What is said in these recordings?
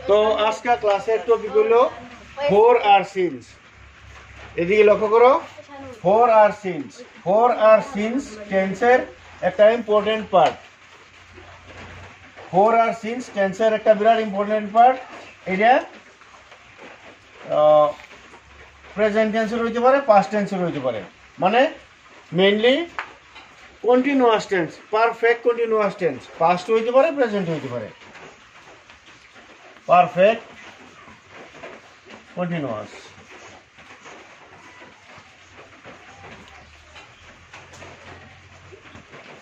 তো আজকে ক্লাসের টপিক হলো 4R সিনস। এদিকে লক্ষ্য করো, 4R সিনস। 4R সিনস টেন্সের একটা ইম্পর্টেন্ট পার্ট। 4R সিনস টেন্সের একটা বিরাট ইম্পর্টেন্ট পার্ট। এটা প্রেজেন্ট টেন্সের হইতে পারে, পাস্ট টেন্সের হইতে পারে, মানে mainly continuous tense, perfect continuous tense. Past হইতে পারে, প্রেজেন্ট হইতে পারে। Perfect continuous,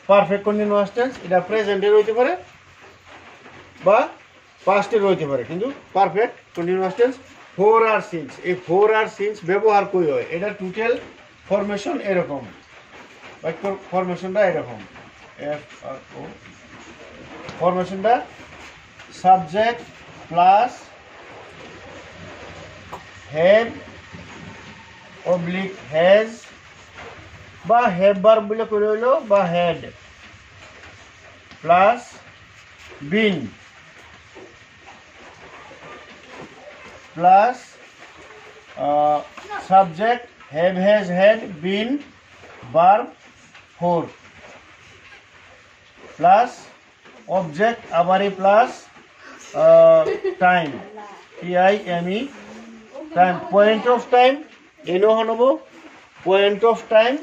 perfect continuous tense এটা প্রেজেন্টের হইতে পারে বা পাস্টের হইতে পারে, কিন্তু perfect continuous tense 4R scenes. এই 4R সিনস ব্যবহার কই হয়, এটা টোটাল ফরমেশন এরকম, বাক্য ফরমেশনটা এরকম। FRO ফরমেশনটা subject plus have oblique has বা হ্যাভ ভার্ব বলে করে হইলো, বা had plus been plus subject have has had been verb 4 plus object আবারই plus time TIME time. Point of time এনো হনব পয়েন্ট অফ টাইম,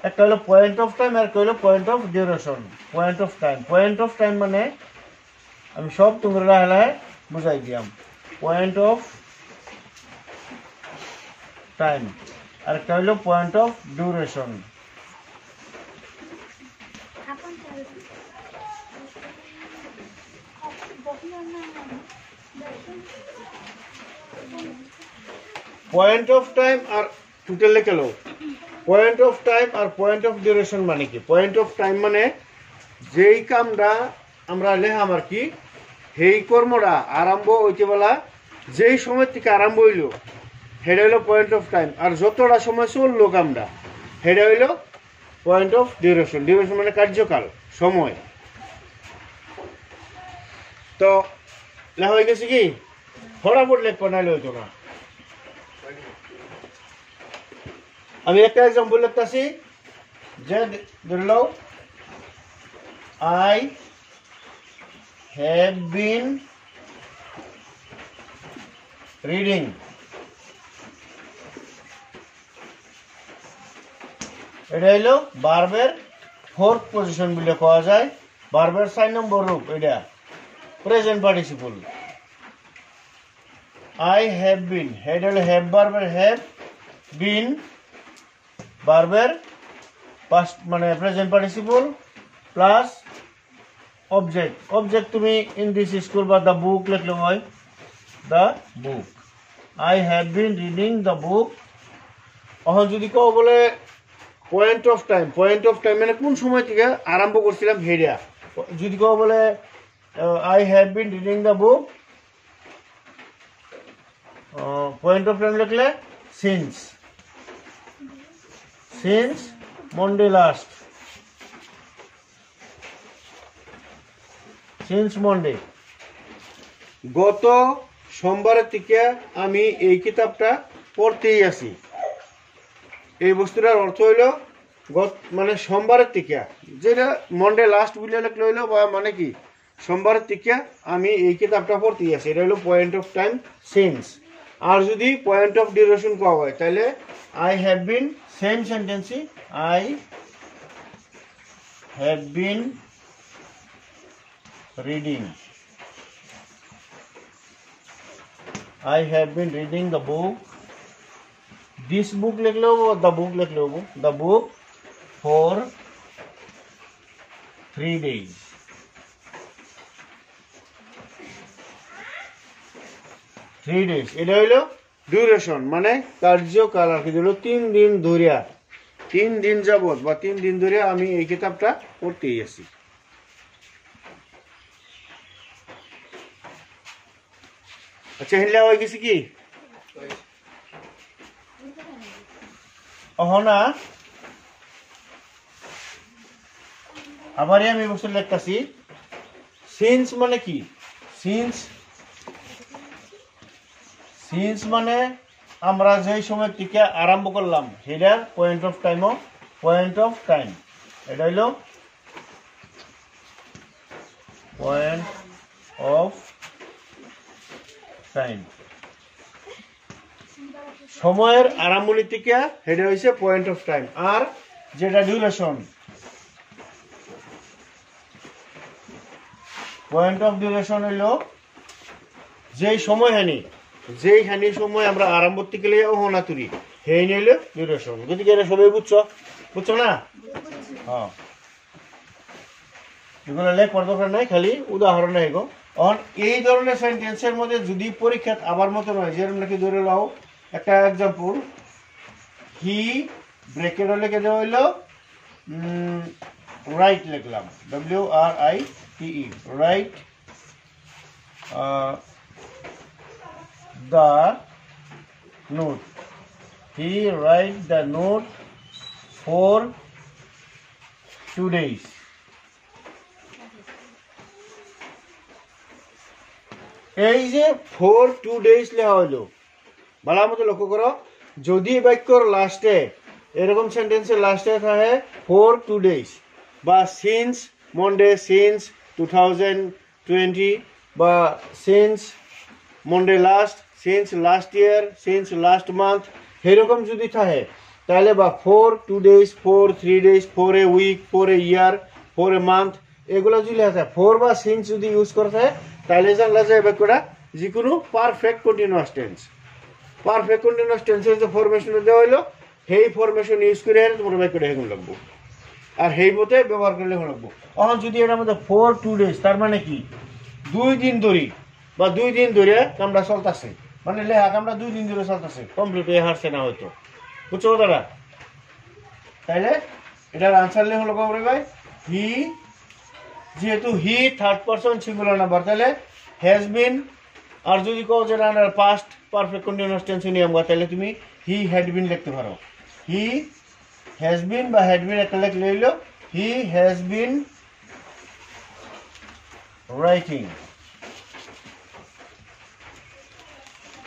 একটা হলো পয়েন্ট অফ টাইম আর একটা হলো point of duration. Point of time, point of time মানে আমি সব তোমরা লাহে লাহে বুঝাই দিলাম। পয়েন্ট অফ টাইম আর একটা হলো point of duration. Point of time আর টোটাল লিখে লো। পয়েন্ট অফ টাইম আর পয়েন্ট অফ ডিউরেশন মানে কি? পয়েন্ট অফ টাইম মানে যেই কামটা আমরা লেহাম আর কি, সেই কর্মটা আরম্ভ হইতে বলা যেই সময় থেকে আরম্ভ হইল সেটা হইলো পয়েন্ট অফ টাইম, আর যতটা সময় চললো কামটা সেটা হইলো পয়েন্ট অফ ডিউরেশন। ডিউরেশন মানে কার্যকাল, সময়। তো লেখা হয়ে গেছে কি, ফটাফট লেখা নাইলে হইতো না। আমি একটা এক্সাম্পল লিখতেছি, যে ধরল আই হ্যাভ বিন রিডিং। এটা হইলো ভার্বের ফোর্থ পজিশন বলে কোয়া যায়, ভার্বের 4 নম্বর রূপ। এটা প্রেজেন্ট পার্টিসিপল। আই হ্যাভ বিন, এটা হলো হ্যাভ ভার্বের হ্যাভ, বিন ভার্বের পাস্ট মানে present participle plus object. Object তুমি ইন দিস স্কুল বা দ্য বুক লিখলে হয়, the book. I have been reading the বুক। এখন যদি কেউ বলে point of time, point of time মানে কোন সময় থেকে আরম্ভ করছিলাম হেরিয়া। যদি কেউ বলে I have been reading the book, point of time লিখলে since, since Monday last, since Monday. গত সোমবারের থেকে আমি এই কিতাবটা পড়তেই আছি। এই বস্তুটার অর্থ হইল মানে সোমবারের থেকে, যেটা মন্ডে লাস্ট বুঝলে লিখলে হইলো, বা মানে কি সোমবারের থেকে আমি এই কিতাবটা পড়তেই আছি। এটা হলো পয়েন্ট অফ টাইম, সিন্স। আর যদি পয়েন্ট অফ ডিউরেশন পাওয়া হয় তাহলে আই হ্যাভ বিন, সেম সেন্টেন্সই, I have been reading, I have been reading the book. This book লিখলে হবো, the book লিখলে হবো, the book for 3 days. এটা হইলো ডিউরেশন মানে কার্যকাল আর কি, হলো 3 দিন ধরিয়া, 3 দিন যাবত বা 3 দিন ধরিয়া আমি এই কিতাবটা পড়তেই আছি। আচ্ছা, হিলা হয়ে গেছে কি অহনা? আবার আমি বস্তু লিখতেছি, সিন্স মানে কি? সিন্স সিন্স মানে আমরা যেই সময় থেকে আরম্ভ করলাম সেটার পয়েন্ট অফ টাইম এটা হইল পয়েন্ট অফ টাইম সময়ের আরম্ভণি থেকে সেটা হইছে পয়েন্ট অফ টাইম আর যেটা ডিউরেশন পয়েন্ট অফ ডিউরেশন হইল যেই সময় হানি সময় আমরা আরম্ভ থেকে ওহনা তুলি সেই নিল ডিউরেশন গতিকে এটা সবাই বুঝছো না হ্যাঁ এগুলো লেখার দরকার নাই খালি উদাহরণ এগো অন এই ধরনের সেন্টেন্সের মধ্যে যদি পরীক্ষা আবার মতো নয় যেরকম নাকি ধরে নাও একটা এক্সাম্পল হি ব্রেকেট লিখে দেওয়া হইলো রাইট লিখলাম WRITE right the note he write the note for 2 days এই যে ফর 2 days লেখা হইলো ভালো মতো লক্ষ্য করো যদি বাক্যর লাস্টে এরকম সেন্টেন্সের লাস্টে থাকে ফর 2 days বা সিন্স মন্ডে সিন্স 2020 বা since Monday last since last year since last month এরকম যদি থাকে তাহলে বা for 2 days for 3 days for a week for a year for a month এগুলো যদি আছে ফর বা সিন্স যদি ইউজ করতে তাহলে জানলা যায় বাক্যটা যে কোনো perfect continuous tense perfect continuous টেন্সের যে ফরমেশন দেওয়া হইলো সেই ফরমেশন ইউজ করে তোমার বাক্যটা হেগুন লাগবো আর সেই মতে ব্যবহার করলে লাগবো এখন যদি এটার মধ্যে ফর 2 days তার মানে কি 2 দিন ধরে বা 2 দিন ধরে কামটা চলতেছে মানে লেখা কামটা 2 দিন ধরে চলতেছে কমপ্লিট হয়ে হারছে না হয়তো বুঝছো দাদা তাইলে এটার আনসার লে হলো কমরে ভাই হি যেহেতু he third person singular number তাহলে হ্যাজ বিন আর যদি কও যে রানার পাস্ট পারফেক্ট কন্টিনিউয়াস টেন্স নিয়ম তাহলে তুমি হি হ্যাড বিন লিখতে পারো হি হ্যাজ বিন বা হ্যাড বিন একটা লেখ লইলো he has been writing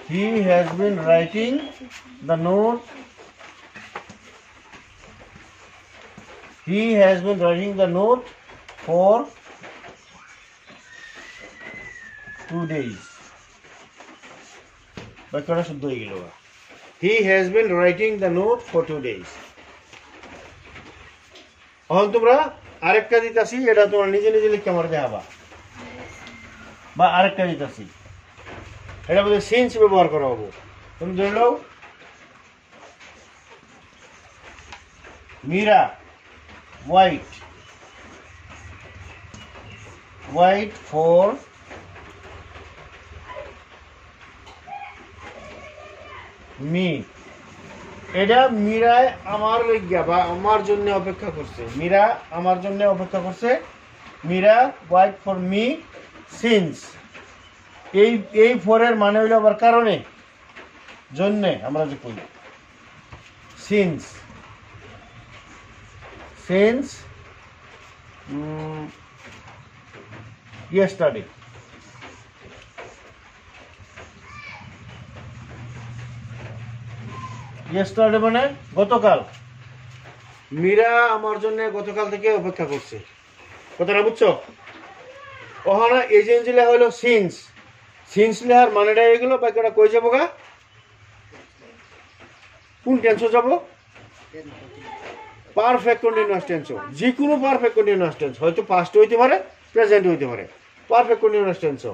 he has been writing the note for 2 days বাক্যটা শুদ্ধ হয়ে গেল he has been writing the note for 2 days এখন তোমরা আরেকটা দিতাছি এটা তোমরা নিজে নিজে লিখে আমার দেখাবা বা আরেকটা দিতাছি এটা বলতে সিন্স ব্যবহার করা হবো তুমি ধরে নাও মীরা হোয়াইট ফর মি এটা মীরায় আমার লইগা বা আমার জন্য অপেক্ষা করছে মীরা আমার জন্য অপেক্ষা করছে Meera wait for me since এই ফরের মানে হইল আবার কারণে জন্যে আমরা যে করি সিন্স ইয়েস্টারডে মানে গতকাল মীরা আমার জন্য গতকাল থেকে অপেক্ষা করছে কথাটা বুঝছো ওখানে এজেন্সি লেখা হলো সিন্স লেখার মানেটা এগুলো বাক্যটা কই যাবো গা কোন টেন্সও যাব পারফেক্ট কন্টিনিউয়াস টেন্সও যে কোনো পারফেক্ট কন্টিনিউয়াস টেন্স হয়তো পাস্ট হইতে পারে প্রেজেন্ট হইতে পারে পারফেক্ট কন্টিনিউয়াস টেন্সও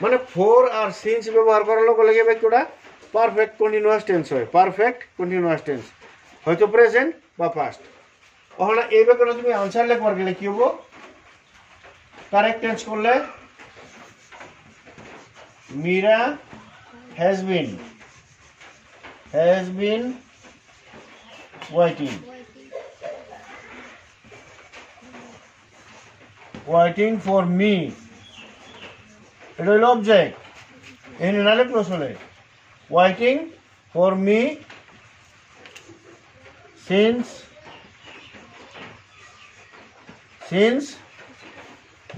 মানে ফর আর সিন্স ব্যবহার করার লগে লাগে বাক্যটা পারফেক্ট কন্টিনিউয়াস টেন্স হয় পারফেক্ট কন্টিনিউয়াস টেন্স হয়তো প্রেজেন্ট বা পাস্ট ওখানে এই বাক্যটা তুমি আনসার লেখবার গেলে কি হবো কারেক্ট টেন্স করলে Meera has been waiting for me এটা হলো অবজেক্ট এখানে না লিখলো আসলে waiting for me since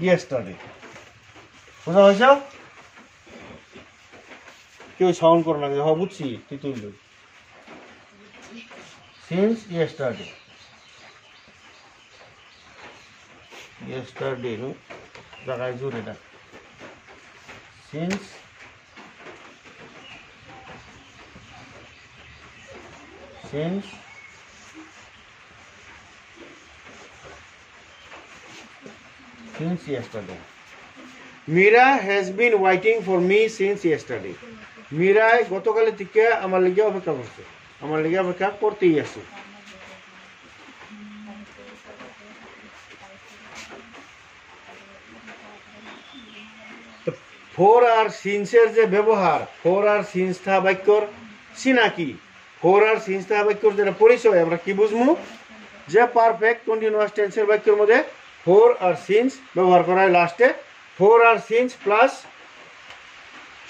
yesterday বুঝা হয়েছে কেউ সাউন্ড করো না, হ বুঝছি তুই তুইল। সিন্স ইয়েস্টারডে, ইয়েস্টারডে নো জায়গায় জোর এটা। Since since yesterday. Mira has been waiting for me since yesterday. Mira গতকাল থেকে আমার লাগি অপেক্ষা করছে, আমার লাগি অপেক্ষা করতেই আছে। ফোর আর সিন্সের যে ব্যবহার, ফোর আর সিন্স থা বাক্যর সিনা কি, ফোর আর সিন্স থা বাক্যর যেটা পরিচয় আমরা কি বুঝবো, যে পারফেক্ট কন্টিনিউয়াস টেন্সের বাক্যের মধ্যে ফোর আর সিন্স ব্যবহার করা হয় লাস্টে। ফোর আর সিন্স প্লাস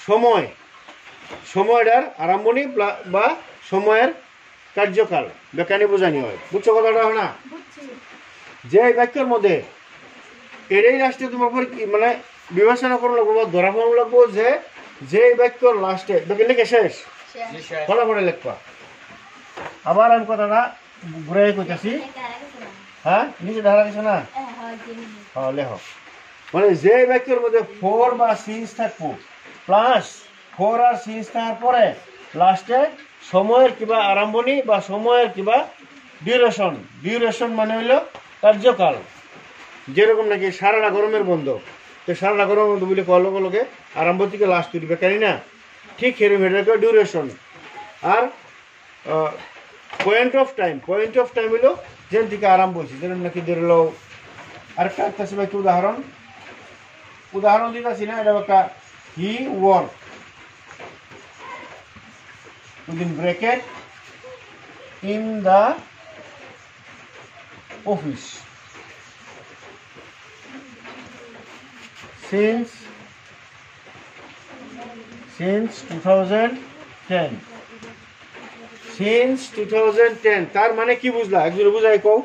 সময়, সময়টার আরম্ভণি বা সময়ের কার্যকাল বেকানি বোঝানি হয়। বুঝছো কথাটা না? যে বাক্যের মধ্যে এটাই লাস্টে তোমার মানে বিবেচনা করা লাগবো বা ধরা ফোন লাগবো যে যে বাক্যর লাস্টে লিখে শেষ ফলাফলে লিখবা। আবার আমি কথাটা ঘুরে কইতাছি, হ্যাঁ নিচে ধারা গেছে না, হ্যাঁ লেখ। মানে যে বাক্যের মধ্যে ফোর বা সিন্স থাকবো প্লাস ফোর আর সিন্স থাকার পরে লাস্টে সময়ের কিবা আরম্ভণি বা সময়ের কিবা ডিউরেশন, ডিউরেশন মানে হইল কার্যকাল। যেরকম নাকি সারাটা গরমের বন্ধ, তো সারাটা গরমের বন্ধ বলে কল লোকে আরম্ভ থেকে লাস্ট উঠবে কেন না, ঠিক সেরকম এটা ডিউরেশন। আর point of time, point of time হইল যেন থেকে আরম্ভ হয়েছে, যেরকম নাকি ধরল আরেকটা আছে একটু উদাহরণ দিতেছি না, এটা একটা he work within bracket in the office since 2010, since 2010 তার মানে কি বুঝলা, একজন বুঝাই কও।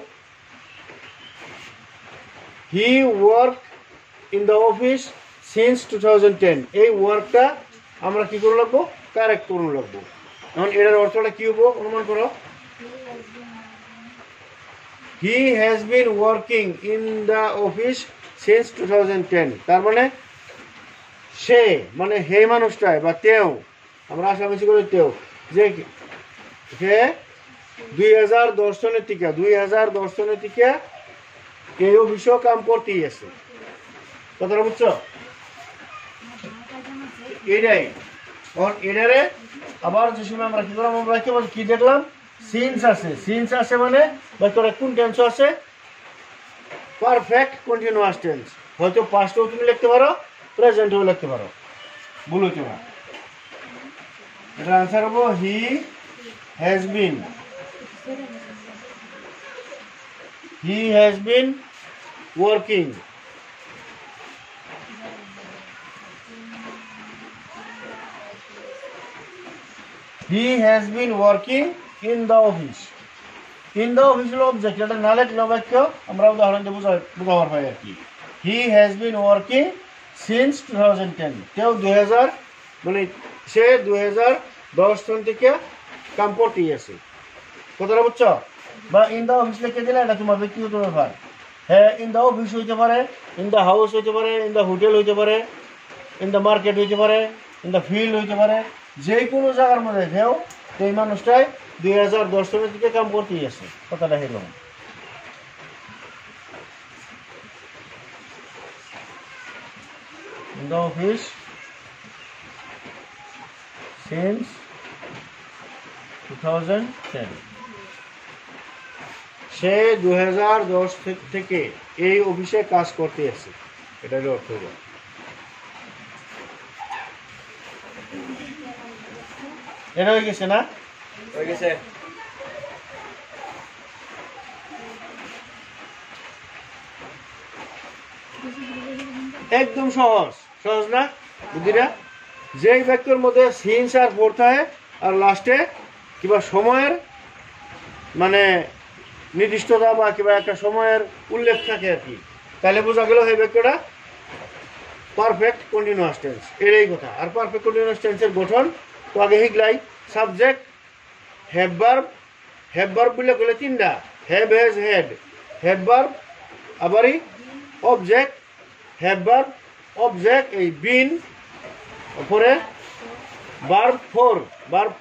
He work in the office since 2010, এই ওয়ার্কটা আমরা কি করে লাগবো, কারেক্ট করুন লাগবো। এখন এটার অর্থটা কি হবো অনুমান করো। হি has been working in the office since 2010, তার মানে সে মানে হে মানুষটাই বা তেও, আমরা আশাবাসী করি তেও, যে সে 2010 সনের থেকে 2010 সনের থেকে এই অফিসেও কাম করতেই আছে। কথাটা বুঝছো? এটাই এটারে আবার যে সময় আমরা কি করলাম, আমরা কি দেখলাম, সিন্স আছে, সিন্স আছে মানে বাক্যটা কোন টেন্স আছে, পারফেক্ট কন্টিনিউয়াস টেন্স। হয়তো পাস্টও তুমি লিখতে পারো, প্রেজেন্টও লিখতে পারো, ভুল হইতো না। এটা আনসার হবো হি has bin, he has been working, he has been working in the office. in the office হলো অবজেক্ট, এটা না লিখলে বাক্য আমরা উদাহরণ দিয়ে বুঝাবার পাই আর কি। he has been working since 2010, তেও 2000 মানে সে 2010 সন থেকে কাম করতেই আছে। কথাটা বুঝছো? বা ইন দ্য অফিস লিখে দিলে এটা তোমার ব্যক্তিগত ব্যাপার। হ্যাঁ ইন দ্য অফিস হইতে পারে, ইন দ্য হাউস হইতে পারে, ইন দ্য হোটেল হইতে পারে, ইন দ্য মার্কেট হইতে পারে, ইন দ্য ফিল্ড হইতে পারে, যে কোনো জায়গার মধ্যে হেও এই মানুষটাই 2010 সনের দিকে কাম করতেই আছে। কথাটা হইল in the office since 2010, সে 2010 থেকে এই অফিসে কাজ করতে আছে, এটার অর্থ হলো। এটা হয়ে গেছে না? হয়ে গেছে। একদম সহজ, সহজ না বুদ্ধিটা? যেই বাক্যের মধ্যে সিন্স আর ফোর থাকে আর লাস্টে কিবা সময়ের মানে নির্দিষ্টতা বা কিবা একটা সময়ের উল্লেখ থাকে আর কি, তাহলে বোঝা গেল এই বাক্যটা পারফেক্ট কন্টিনিউয়াস টেন্স। এটাই কথা। আর পারফেক্ট কন্টিনিউয়াস টেন্সের গঠন তো আগে শিখলাই সাবজেক্ট হ্যাভ ভার্ব বলে কইলে তিনটা have has had have verb আবারই অবজেক্ট হ্যাভ ভার্ব অবজেক্ট এই বিন পরে ভার্ব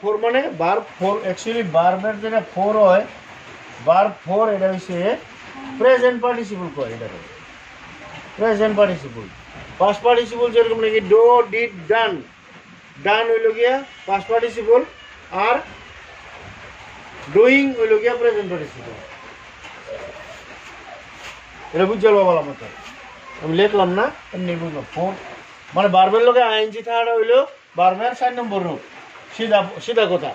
ফোর মানে ভার্ব ফোর অ্যাকচুয়ালি ভার্বের যেটা ফোর হয় ভার্ব ফোর এটা হচ্ছে প্রেজেন্ট পার্টিসিপল কয় এটাকে প্রেজেন্ট পার্টিসিপল পাস্ট পার্টিসিপল যেরকম নাকি ডো ডিড ডান ডান হইল গিয়া পাস্ট পার্টিসিপল আর ডুইং হইল গিয়া প্রেজেন্ট পার্টিসিপল এটা বুঝতে বলা মতো আমি লিখলাম না এমনি বুঝলাম ফোর মানে ভার্বের লগে আইএনজি থাকাটা হইল ভার্বের 4 নম্বর রূপ সিধা কথা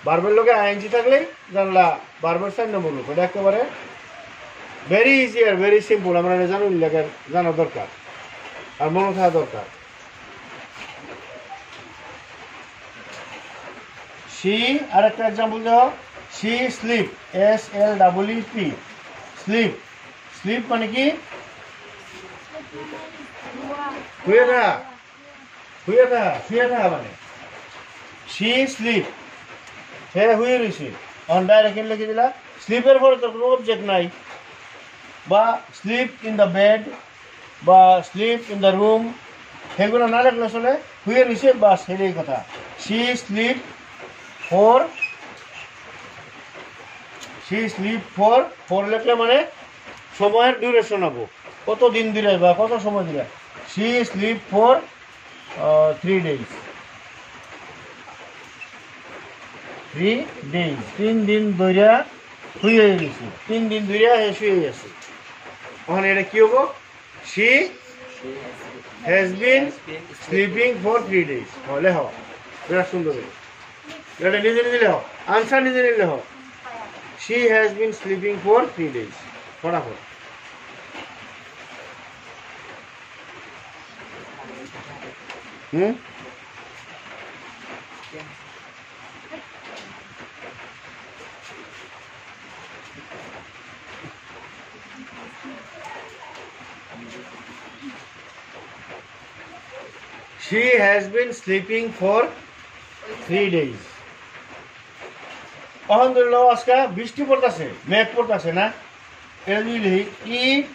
ভার্বের লগে আইএনজি থাকলেই জানলা ভার্বের 4 নম্বর রূপ এটা একেবারে very easy are very simple আমরা এটা জানা দরকার আর মনে থাকা দরকার সি আরেকটা এক্সাম্পল দাও see sleep SLEEP sleep sleep মানে কি শুয়ে থাকা মানে সি স্লিপ সে হুয়ে রয়েছে অন ডাইরেক্ট লিখে দিলা স্লিপের পরে তো কোনো অবজেক্ট নাই বা স্লিপ ইন দ্য বেড বা স্লিপ ইন দ্য রুম সেগুলো না লিখলে আসলে হুয়ে রয়েছে বা সেটাই কথা সি স্লিপ ফোর লিখলে মানে সময়ের ডিউরেশন হবো কত দিন দিলে বা কত সময় দিলে সি স্লিপ ফর 3 days 3 দিন ধরে শুয়ে গেছি 3 দিন ধরে শুয়ে গেছে ওখানে এটা কি হবো she has been sleeping for 3 days হলে হ বিরাট সুন্দর এটা নিজে নিলে হ আনসার নিজে নিলে হ she has been sleeping for 3 days ফটাফট She has been sleeping for 3 days. alhamdulillah আজকে বৃষ্টি পড়তাছে মেঘ পড়তাছে না এলি it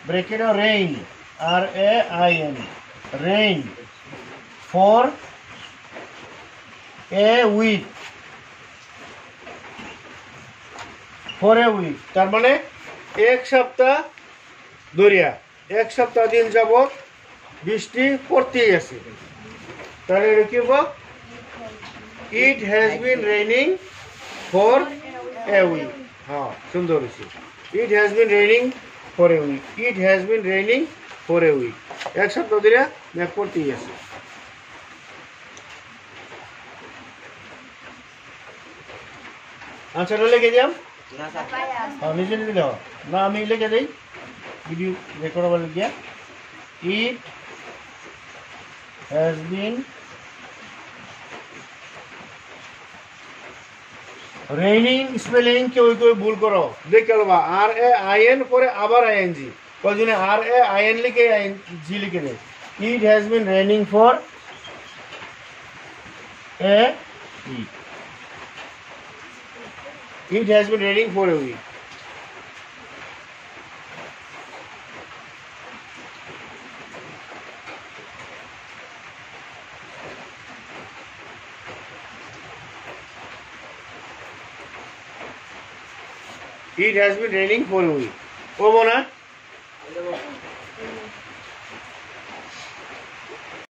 bracket rain RAIN rain for a week তার মানে এক সপ্তাহ ধরিয়া এক সপ্তাহ দিন যাবত বৃষ্টি পড়তেই আছে তাহলে কি হবো it has been raining for a week হ্যাঁ সুন্দর হয়েছে it has been raining for a week it has been raining for a week এক সপ্তাহ ধরে মেঘ পড়তেই আছে আনসারটা লিখে দিলাম নিজে নিলে না আমি লিখে দিই ভিডিও রেকর্ড হবার গিয়া ইট has been raining spelling কেউ ভুল করো দেখে লবা RAIN পরে আবার ING কয়জনে RAIN লিখে ING লিখে দেয় it has been raining for a week it has been raining for a week It has been raining for a week. Oh, Mona.